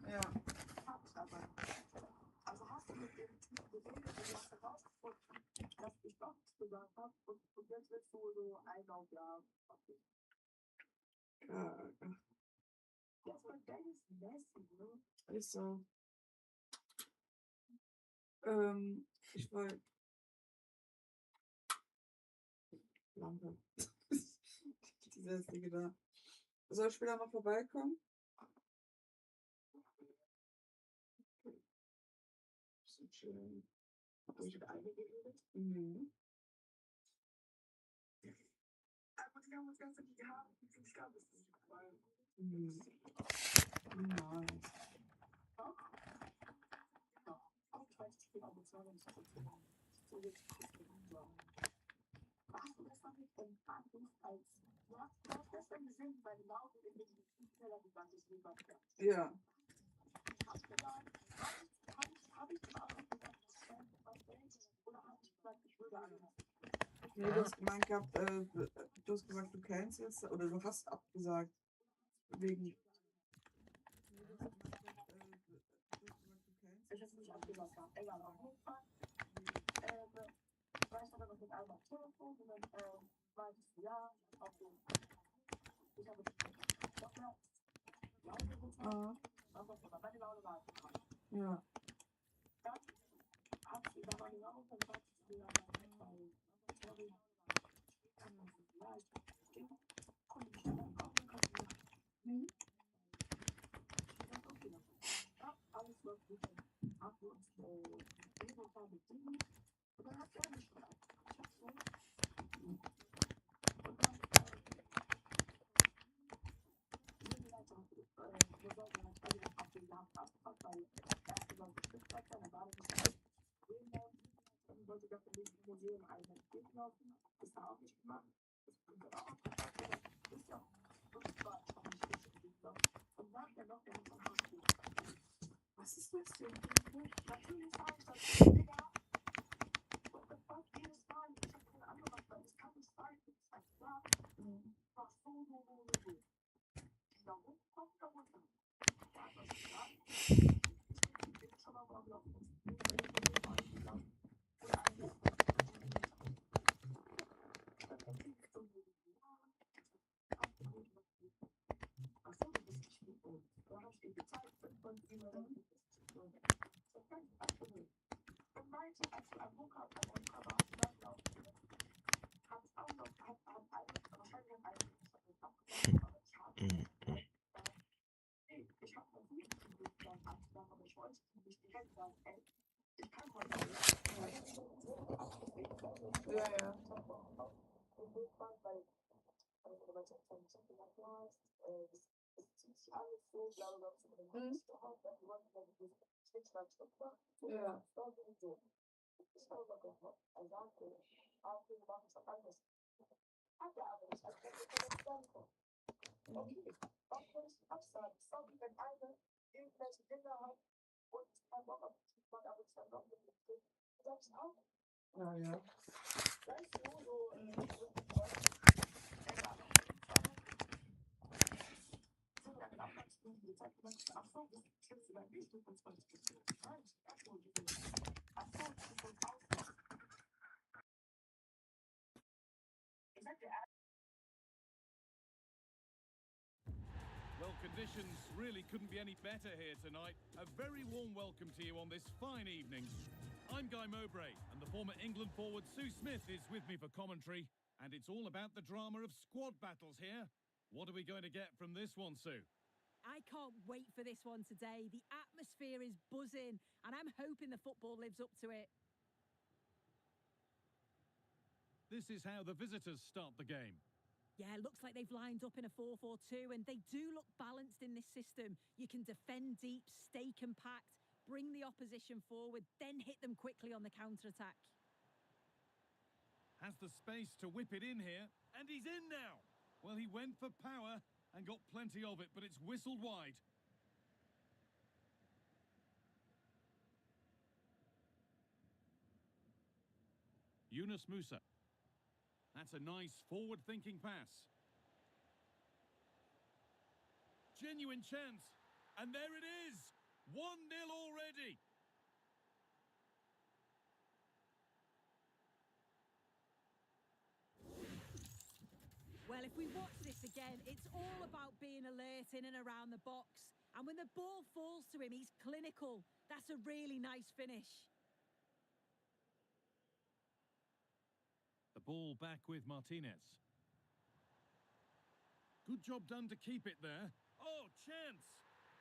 Ja. Ja. Ist so. Ich wollte. Lampe. Diese hässliche da. Soll ich später noch vorbeikommen? So schön. Mhm. Mhm. Nein. Ja. Nee, du hast gemeint gehabt, du hast gesagt, du kennst jetzt, oder du hast abgesagt, wegen. Ich habe nicht abgesagt, egal. War ich aber noch mit einem am Telefon und dann meinte ich, ja, auf den. Ich habe Laune getan, aber meine Laune war gekommen. Ja. Dann hat sie da meine Laune und dann hat sie mir sorry. Ja, ich konnte nicht mehr kommen. Ja, alles läuft gut. Haben wir uns jeden Tag bedient. Und dann hat er mich gefragt. Ich hab so. Und dann wir sollten halt alle auf den Jahr abfahren, weil erst über Stückzeit dann war das dann wollte das im Museum einmal durchlaufen. Das war auch nicht gemacht. Das bringt aber auch. Das ist ja auch. Das war auch nicht richtig. Und nachher noch, der muss am Haus gehen. Was ist das denn? Natürlich sage ich das. Digga. Und das war jedes Mal. Ich habe keine Ahnung, was das kann nicht sein. Das ist halt klar. War so. Da hoch, kommt da runter. Ja, das ist klar. Ich bin schon mal gelaufen. Ja, ja. Ja. Ja, ja. Well, conditions really couldn't be any better here tonight. A very warm welcome to you on this fine evening. I'm Guy Mowbray, and the former England forward Sue Smith is with me for commentary, and it's all about the drama of squad battles here. What are we going to get from this one, Sue? I can't wait for this one today. The atmosphere is buzzing, and I'm hoping the football lives up to it. This is how the visitors start the game. Yeah, looks like they've lined up in a 4-4-2, and they do look balanced in this system. You can defend deep, stay compact, bring the opposition forward, then hit them quickly on the counter-attack. Has the space to whip it in here, and he's in now. Well, he went for power and got plenty of it, but it's whistled wide. Yunus Musa. That's a nice forward-thinking pass. Genuine chance. And there it is. 1-0 already. Well, if we watch this again, it's all about being alert in and around the box. And when the ball falls to him, he's clinical. That's a really nice finish. The ball back with Martinez. Good job done to keep it there. Oh, chance.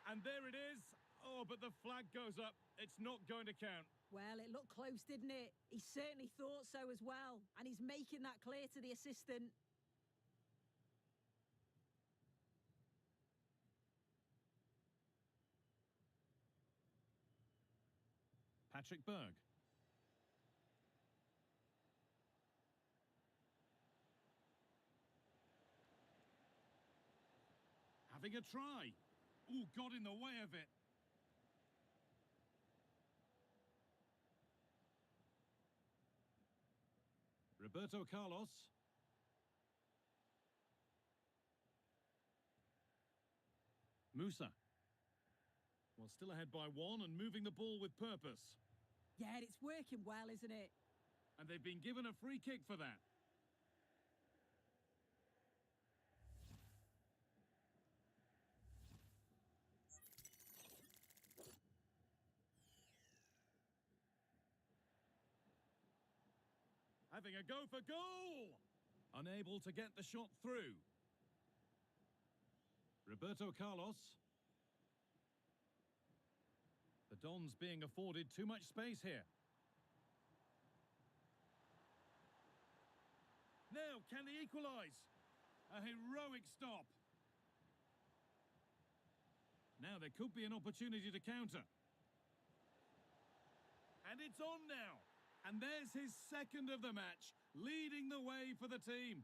And there it is. Oh, but the flag goes up. It's not going to count. Well, it looked close, didn't it? He certainly thought so as well. And he's making that clear to the assistant. Patrick Berg. Having a try. Ooh, got in the way of it. Roberto Carlos. Musa. Well, still ahead by one and moving the ball with purpose. Yeah, it's working well, isn't it? And they've been given a free kick for that. Having a go for goal! Unable to get the shot through. Roberto Carlos. The Dons being afforded too much space here. Now, can they equalise? A heroic stop. Now, there could be an opportunity to counter. And it's on now. And there's his second of the match, leading the way for the team.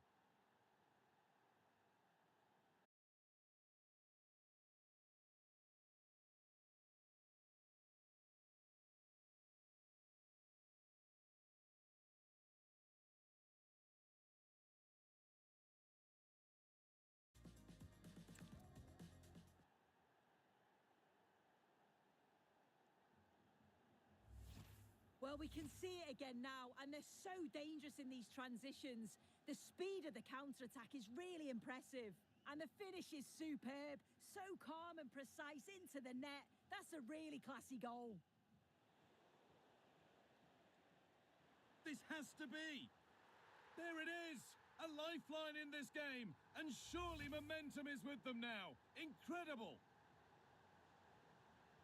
Well, we can see it again now, and they're so dangerous in these transitions. The speed of the counter-attack is really impressive. And the finish is superb. So calm and precise into the net. That's a really classy goal. This has to be. There it is. A lifeline in this game. And surely momentum is with them now. Incredible.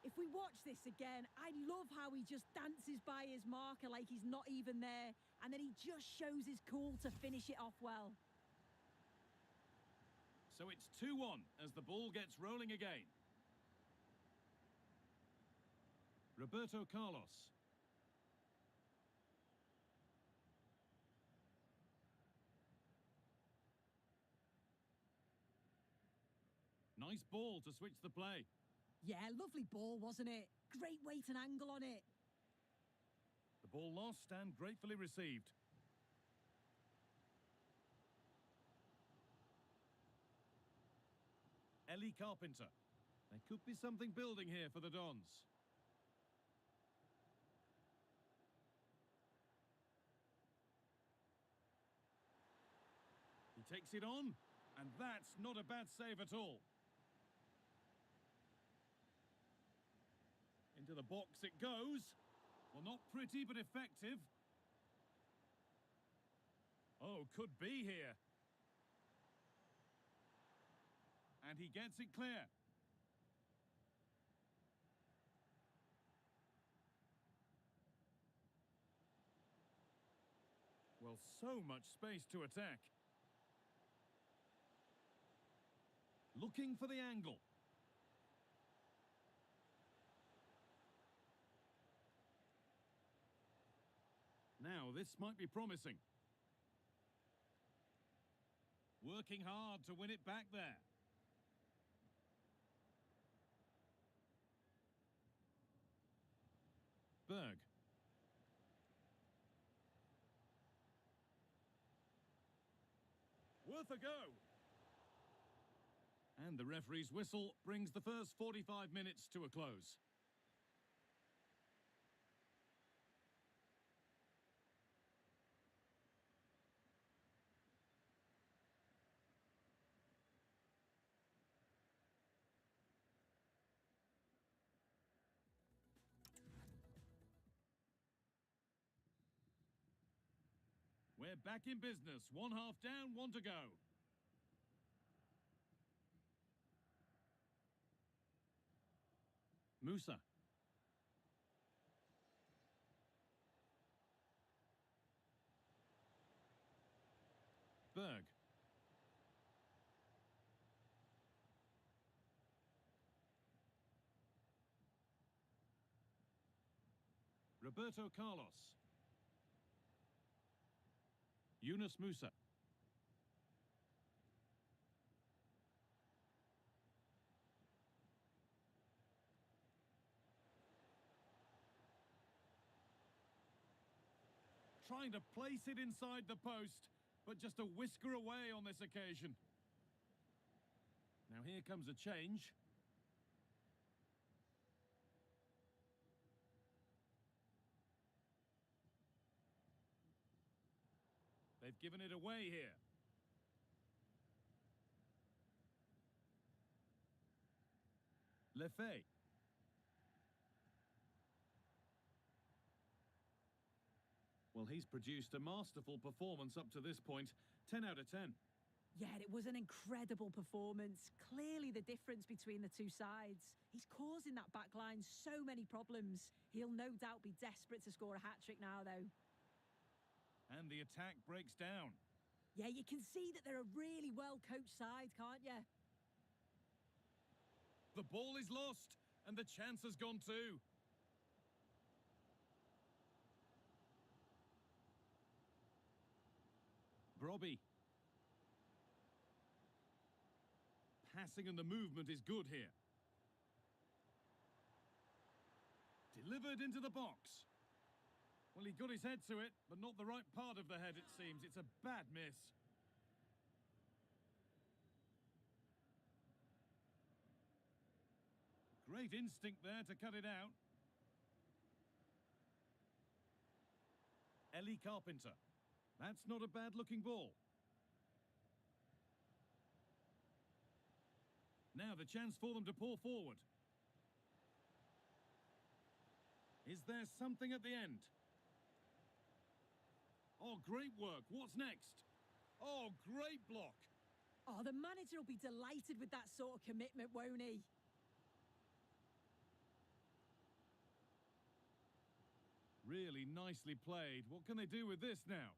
If we watch this again, I love how he just dances by his marker like he's not even there. And then he just shows his cool to finish it off well. So it's 2-1 as the ball gets rolling again. Roberto Carlos. Nice ball to switch the play. Yeah, lovely ball, wasn't it? Great weight and angle on it. The ball lost and gratefully received. Ellie Carpenter. There could be something building here for the Dons. He takes it on, and that's not a bad save at all. Into the box it goes. Well, not pretty, but effective. Oh, could be here. And he gets it clear. Well, so much space to attack. Looking for the angle. Now, this might be promising. Working hard to win it back there. Berg. Worth a go. And the referee's whistle brings the first 45 minutes to a close. We're back in business. One half down, one to go. Musa. Berg. Roberto Carlos. Yunus Musa. Trying to place it inside the post, but just a whisker away on this occasion. Now here comes a change. They've given it away here. Eafc. Well, he's produced a masterful performance up to this point. 10 out of 10. Yeah, it was an incredible performance. Clearly the difference between the two sides. He's causing that back line so many problems. He'll no doubt be desperate to score a hat-trick now, though. And the attack breaks down. Yeah, you can see that they're a really well-coached side, can't you? The ball is lost, and the chance has gone too. Brobby. Passing and the movement is good here. Delivered into the box. Well, he got his head to it, but not the right part of the head, it seems. It's a bad miss. Great instinct there to cut it out. Ellie Carpenter. That's not a bad-looking ball. Now the chance for them to pour forward. Is there something at the end? Oh, great work. What's next? Oh, great block. Oh, the manager will be delighted with that sort of commitment, won't he? Really nicely played. What can they do with this now?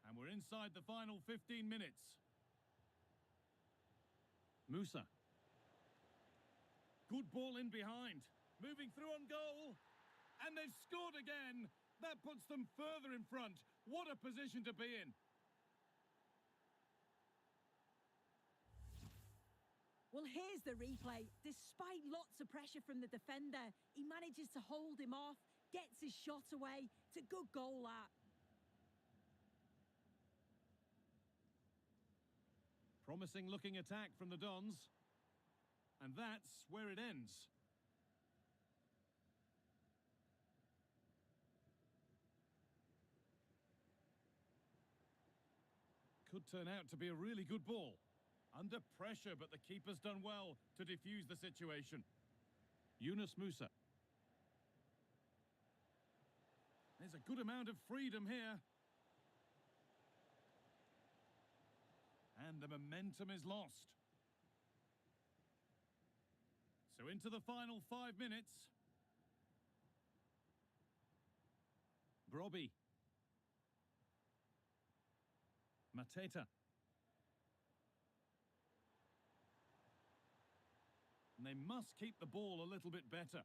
And we're inside the final 15 minutes. Musa. Good ball in behind. Moving through on goal. And they've scored again. That puts them further in front. What a position to be in. Well, here's the replay. Despite lots of pressure from the defender, he manages to hold him off, gets his shot away. It's a good goal, that. Promising looking attack from the Dons. And that's where it ends. Could turn out to be a really good ball. Under pressure, but the keeper's done well to defuse the situation. Yunus Musa. There's a good amount of freedom here. And the momentum is lost. So into the final 5 minutes. Brobby. Mateta. And they must keep the ball a little bit better.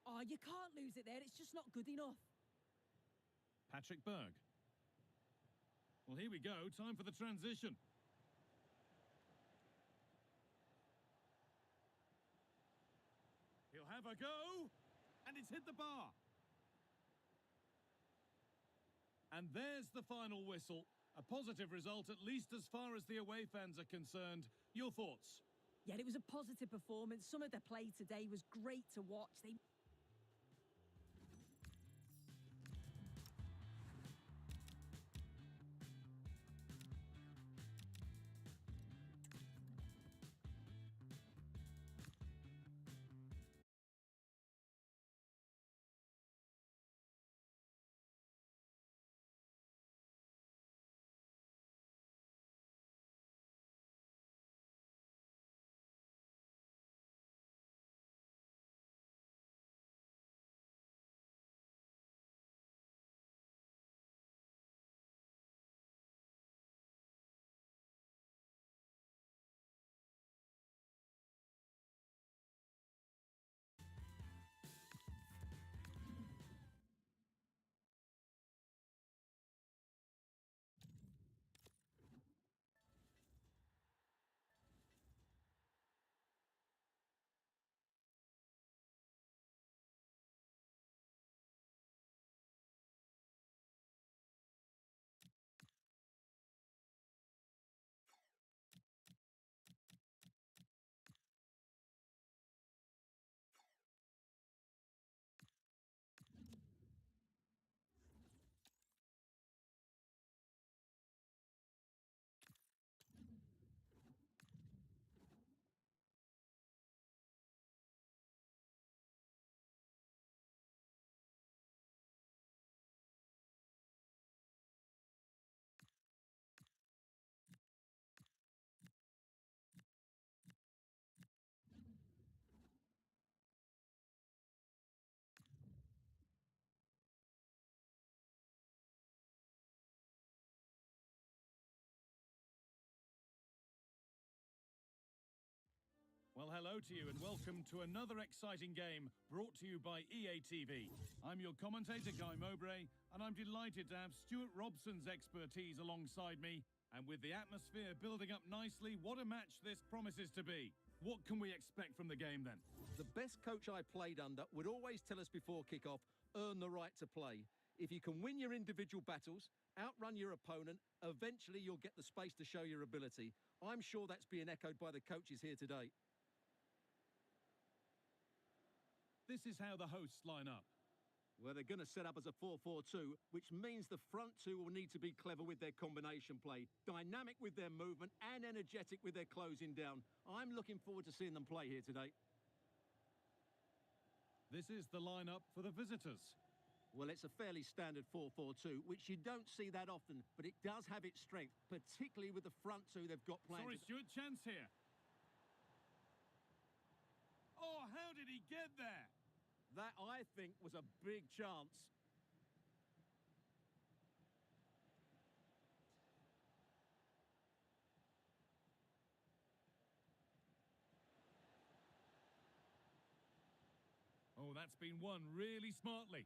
Oh, you can't lose it there. It's just not good enough. Patrick Berg. Well, here we go. Time for the transition. He'll have a go. And it's hit the bar. And there's the final whistle. A positive result, at least as far as the away fans are concerned. Your thoughts? Yeah, it was a positive performance. Some of the play today was great to watch. Well, hello to you and welcome to another exciting game brought to you by Eafc. I'm your commentator, Guy Mowbray, and I'm delighted to have Stuart Robson's expertise alongside me. And with the atmosphere building up nicely, what a match this promises to be. What can we expect from the game then? The best coach I played under would always tell us before kick-off, earn the right to play. If you can win your individual battles, outrun your opponent, eventually you'll get the space to show your ability. I'm sure that's being echoed by the coaches here today. This is how the hosts line up. Well, they're going to set up as a 4-4-2, which means the front two will need to be clever with their combination play, dynamic with their movement and energetic with their closing down. I'm looking forward to seeing them play here today. This is the lineup for the visitors. Well, it's a fairly standard 4-4-2, which you don't see that often, but it does have its strength, particularly with the front two they've got playing. Sorry, Stuart, chance here. Oh, how did he get there? That, I think, was a big chance. Oh, that's been won really smartly.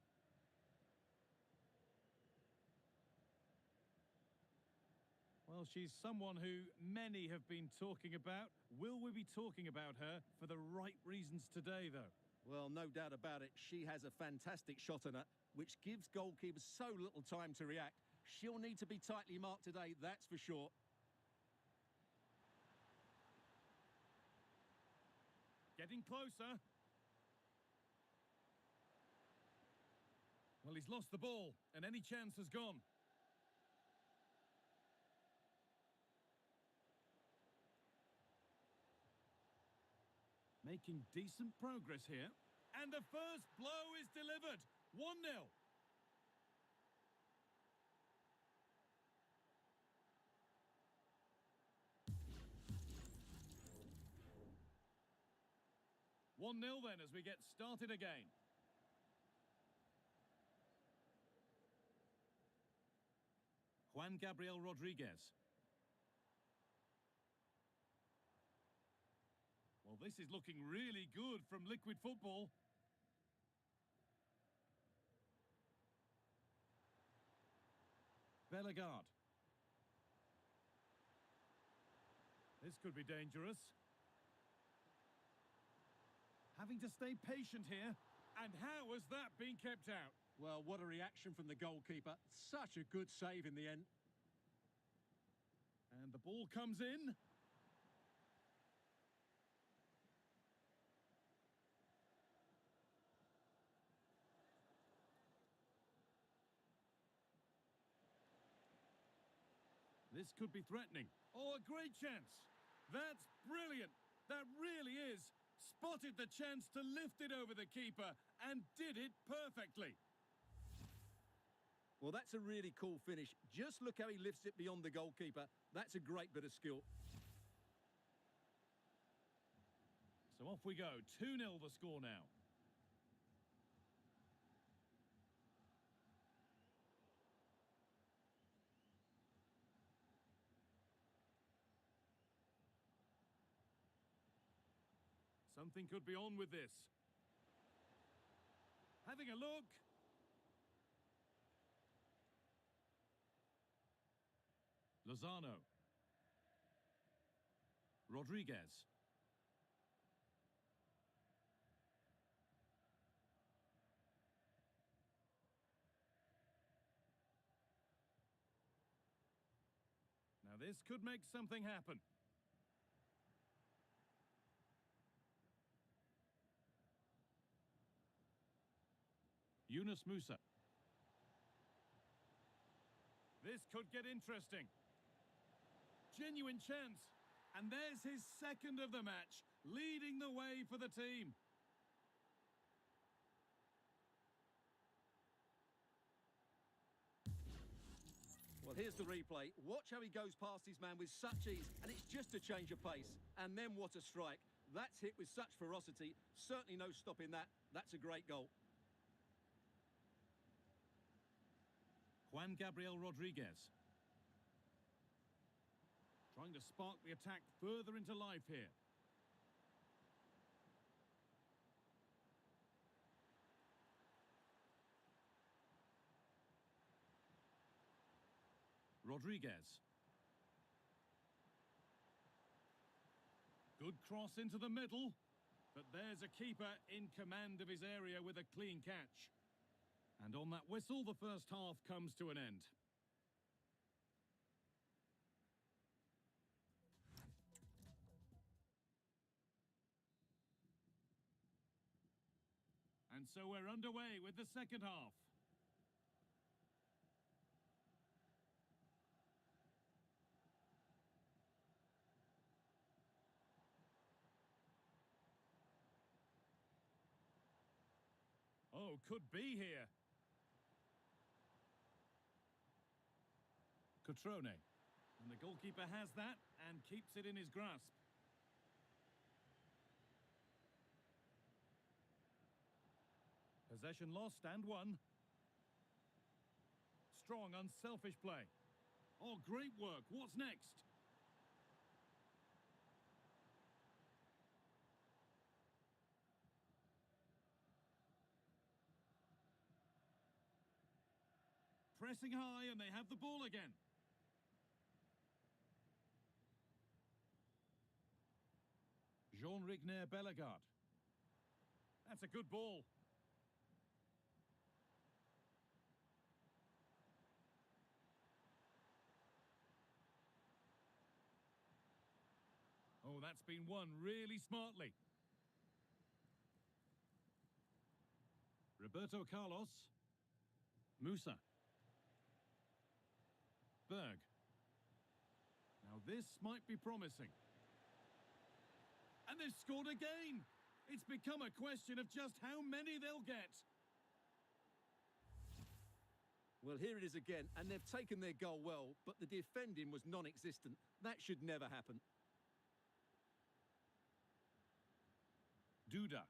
Well, she's someone who many have been talking about. Will we be talking about her for the right reasons today, though? Well, no doubt about it. She has a fantastic shot on her, which gives goalkeepers so little time to react. She'll need to be tightly marked today, that's for sure. Getting closer. Well, he's lost the ball, and any chance has gone. Making decent progress here. And the first blow is delivered. 1-0. Then as we get started again. Juan Gabriel Rodriguez. Well, this is looking really good from Liquid Football. Bellegarde. This could be dangerous. Having to stay patient here. And how has that been kept out? Well, what a reaction from the goalkeeper. Such a good save in the end. And the ball comes in. This could be threatening. Oh, a great chance. That's brilliant. That really is. Spotted the chance to lift it over the keeper and did it perfectly. Well, that's a really cool finish. Just look how he lifts it beyond the goalkeeper. That's a great bit of skill. So off we go. 2-0 the score now. Something could be on with this. Having a look. Lozano. Rodriguez. Now this could make something happen. Yunus Musa. This could get interesting. Genuine chance. And there's his second of the match, leading the way for the team. Well, here's the replay. Watch how he goes past his man with such ease, and it's just a change of pace. And then what a strike. That's hit with such ferocity. Certainly no stopping that. That's a great goal. Juan Gabriel Rodriguez. Trying to spark the attack further into life here. Rodriguez. Good cross into the middle. But there's a keeper in command of his area with a clean catch. And on that whistle, the first half comes to an end. And so we're underway with the second half. Oh, could be here. Cotrone. And the goalkeeper has that and keeps it in his grasp. Possession lost and won. Strong, unselfish play. Oh, great work. What's next? Pressing high and they have the ball again. Jean-Rigner Bellegarde. That's a good ball. Oh, that's been won really smartly. Roberto Carlos. Musa. Berg. Now this might be promising. And they've scored again. It's become a question of just how many they'll get. Well, here it is again, and they've taken their goal well, but the defending was non-existent. That should never happen. Duda.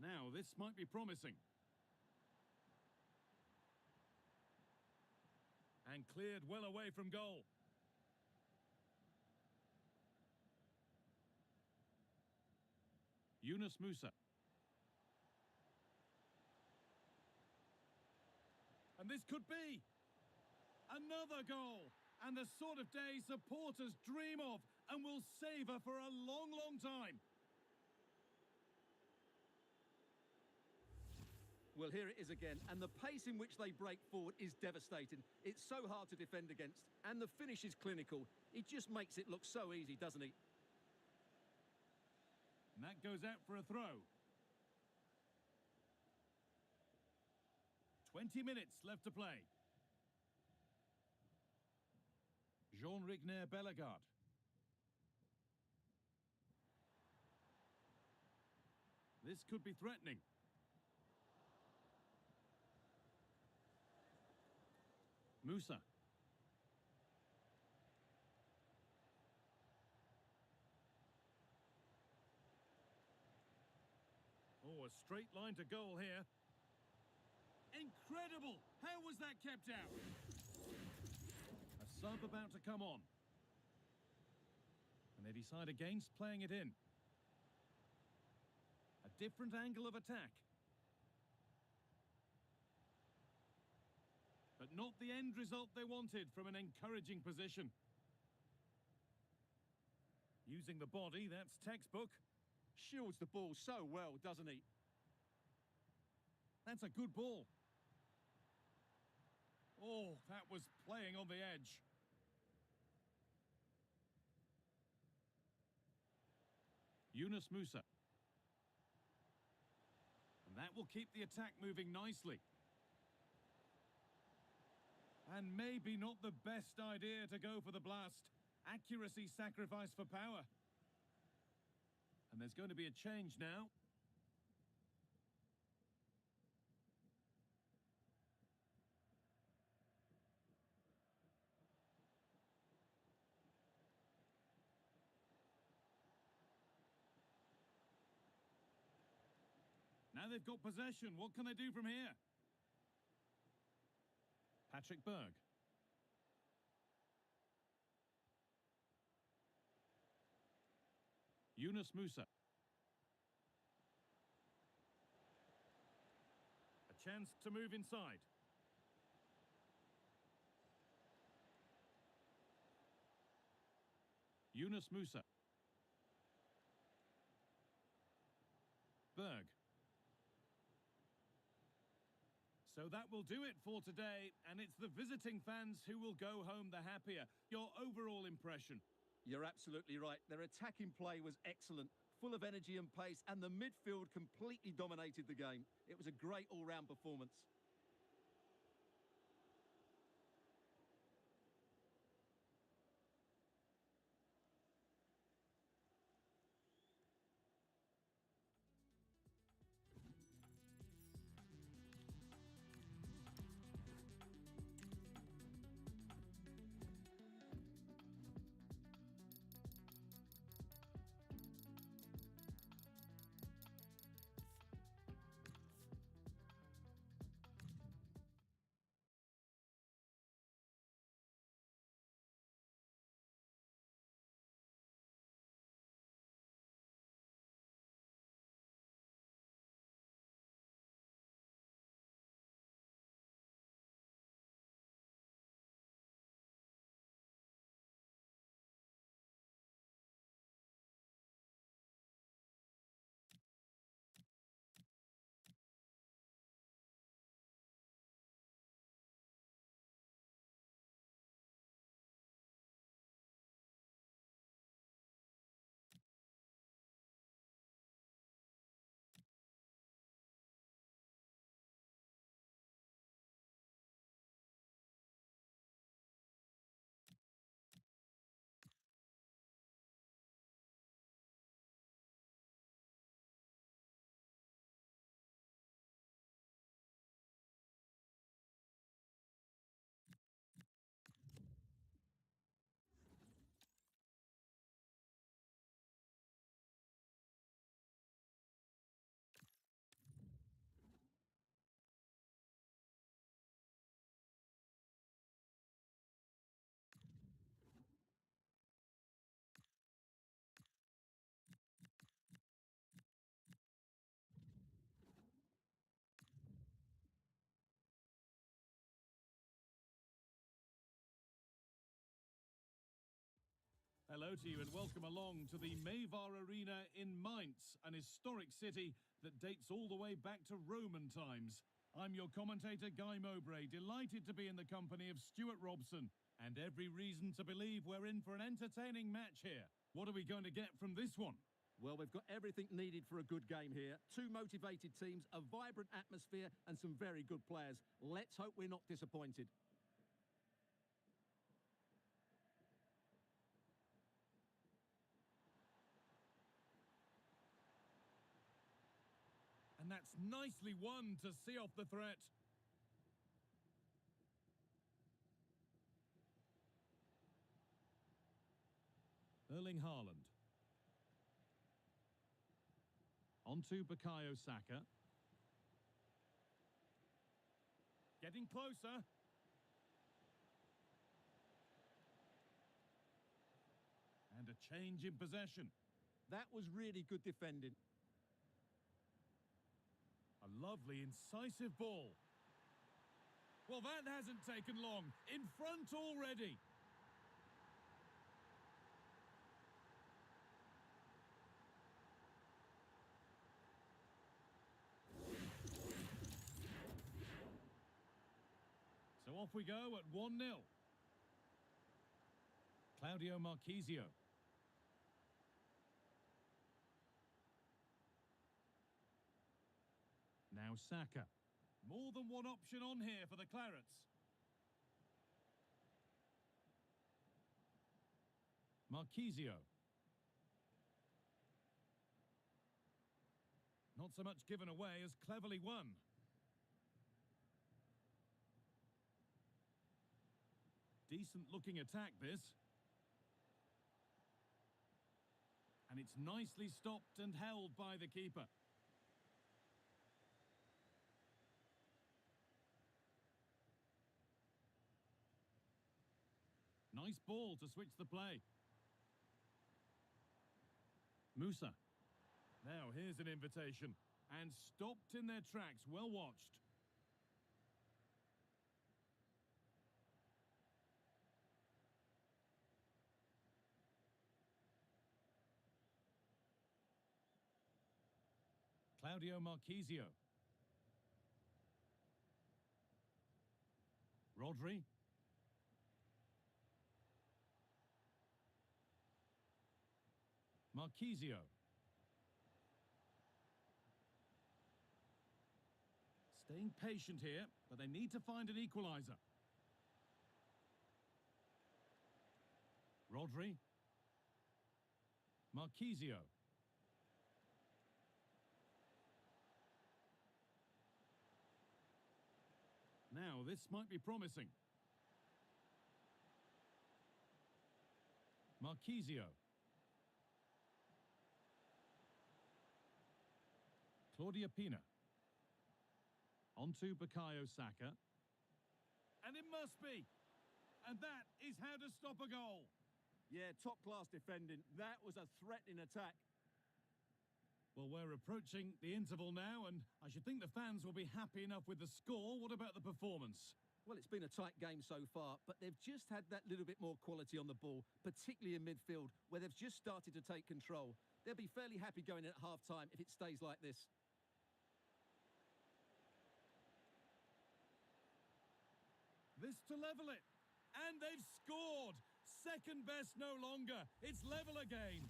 Now, this might be promising. And cleared well away from goal. Yunus Musa. And this could be another goal. And the sort of day supporters dream of and will savour for a long, long time. Well, here it is again, and the pace in which they break forward is devastating. It's so hard to defend against, and the finish is clinical. He just makes it look so easy, doesn't he? And that goes out for a throw. 20 minutes left to play. Jean-Rigner Bellegarde. This could be threatening. Musa. Oh, a straight line to goal here. Incredible! How was that kept out? A sub about to come on. And they decide against playing it in. A different angle of attack. But not the end result they wanted from an encouraging position. Using the body, that's textbook. Shields the ball so well, doesn't he? That's a good ball. Oh, that was playing on the edge. Yunus Musa. And that will keep the attack moving nicely. And maybe not the best idea to go for the blast. Accuracy sacrificed for power. And there's going to be a change now. Now they've got possession. What can they do from here? Patrick Berg. Yunus Musa. A chance to move inside. Yunus Musa. Berg. So that will do it for today, and it's the visiting fans who will go home the happier. Your overall impression? You're absolutely right. Their attacking play was excellent, full of energy and pace, and the midfield completely dominated the game. It was a great all-round performance. Hello to you and welcome along to the Mayvar Arena in Mainz, an historic city that dates all the way back to Roman times. I'm your commentator, Guy Mowbray, delighted to be in the company of Stuart Robson, and every reason to believe we're in for an entertaining match here. What are we going to get from this one? Well, we've got everything needed for a good game here. Two motivated teams, a vibrant atmosphere, and some very good players. Let's hope we're not disappointed. And that's nicely won to see off the threat. Erling Haaland. On to Bukayo Saka. Getting closer. And a change in possession. That was really good defending. A lovely, incisive ball. Well, that hasn't taken long. In front already. So off we go at 1-0. Claudio Marchisio. Now Saka. More than one option on here for the Clarets. Marchisio. Not so much given away as cleverly won. Decent looking attack this. And it's nicely stopped and held by the keeper. Nice ball to switch the play. Musa. Now here's an invitation. And stopped in their tracks. Well watched. Claudio Marchisio. Rodri. Marchisio. Staying patient here, but they need to find an equaliser. Rodri. Marchisio. Now, this might be promising. Marchisio. Claudia Pina. On to Bukayo Saka. And it must be. And that is how to stop a goal. Yeah, top-class defending. That was a threatening attack. Well, we're approaching the interval now, and I should think the fans will be happy enough with the score. What about the performance? Well, it's been a tight game so far, but they've just had that little bit more quality on the ball, particularly in midfield, where they've just started to take control. They'll be fairly happy going in at half-time if it stays like this. This to level it. And they've scored. Second best no longer. It's level again.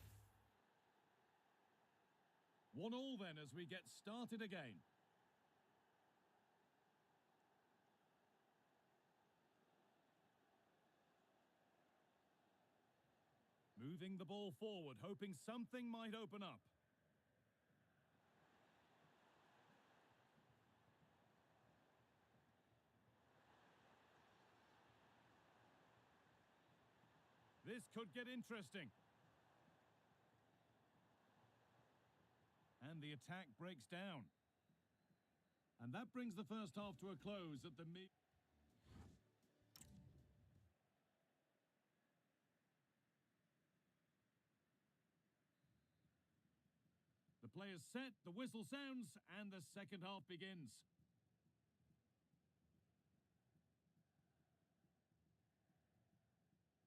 1-1 then as we get started again. Moving the ball forward, hoping something might open up. This could get interesting. And the attack breaks down. And that brings the first half to a close at the The players set, the whistle sounds, and the second half begins.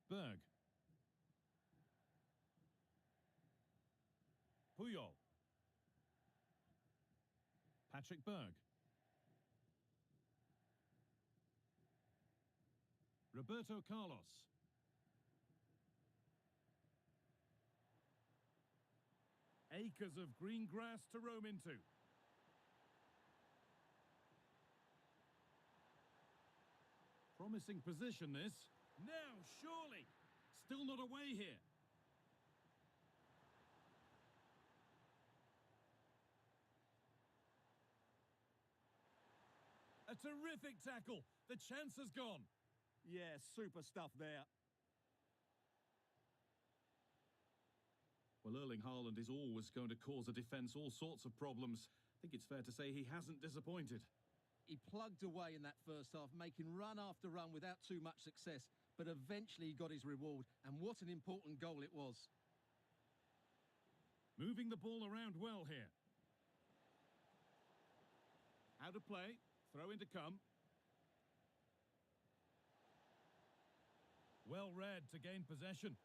Berg. Patrick Berg. Roberto Carlos. Acres of green grass to roam into. Promising position, this. Now, surely. Still not away here. A terrific tackle. The chance has gone. Yeah, super stuff there. Well, Erling Haaland is always going to cause a defence all sorts of problems. I think it's fair to say he hasn't disappointed. He plugged away in that first half, making run after run without too much success, but eventually he got his reward, and what an important goal it was. Moving the ball around well here. Out of play, throw in to come. Well read to gain possession.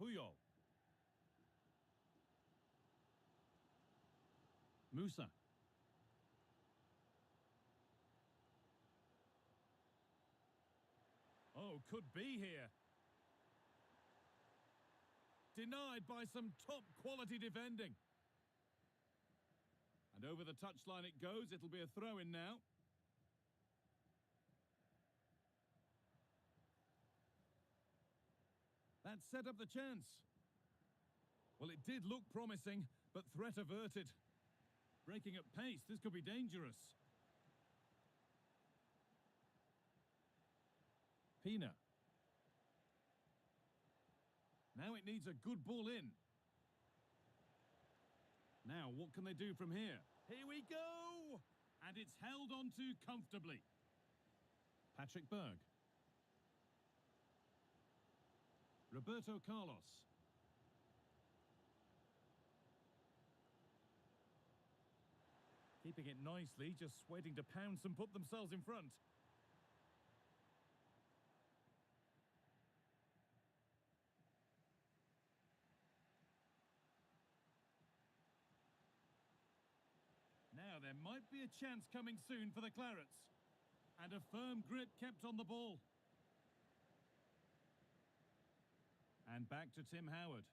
Puyol. Musa. Oh, could be here. Denied by some top quality defending. And over the touchline it goes. It'll be a throw-in now. That set up the chance. Well, it did look promising, but threat averted. Breaking at pace, this could be dangerous. Pina. Now it needs a good ball in. Now, what can they do from here? Here we go! And it's held onto comfortably. Patrick Berg. Roberto Carlos. Keeping it nicely, just waiting to pounce and put themselves in front. Now there might be a chance coming soon for the Clarets. And a firm grip kept on the ball. And back to Tim Howard.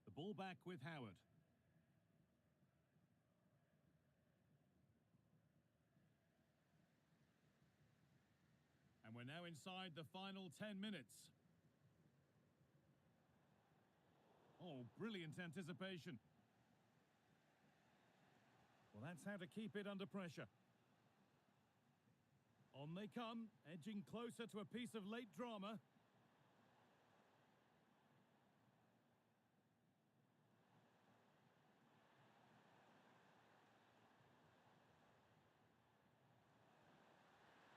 The ball back with Howard. And we're now inside the final 10 minutes. Oh, brilliant anticipation. Well, that's how to keep it under pressure. On they come, edging closer to a piece of late drama.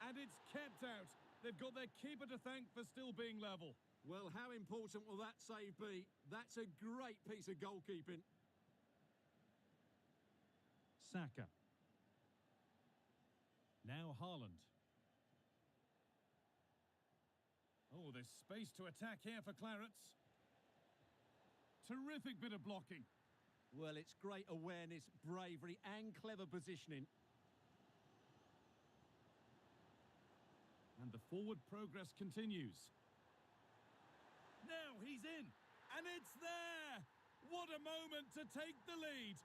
And it's kept out. They've got their keeper to thank for still being level. Well, how important will that save be? That's a great piece of goalkeeping. Saka. Now Haaland. Oh, there's space to attack here for Clarets. Terrific bit of blocking. Well, it's great awareness, bravery and clever positioning. And the forward progress continues. Now he's in, and it's there! What a moment to take the lead!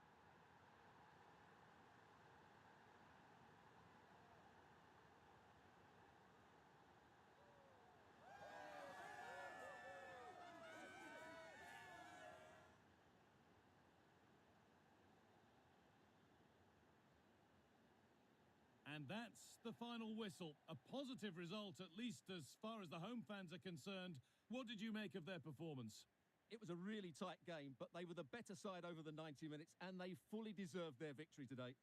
And that's the final whistle. A positive result, at least as far as the home fans are concerned. What did you make of their performance? It was a really tight game, but they were the better side over the 90 minutes, and they fully deserved their victory today.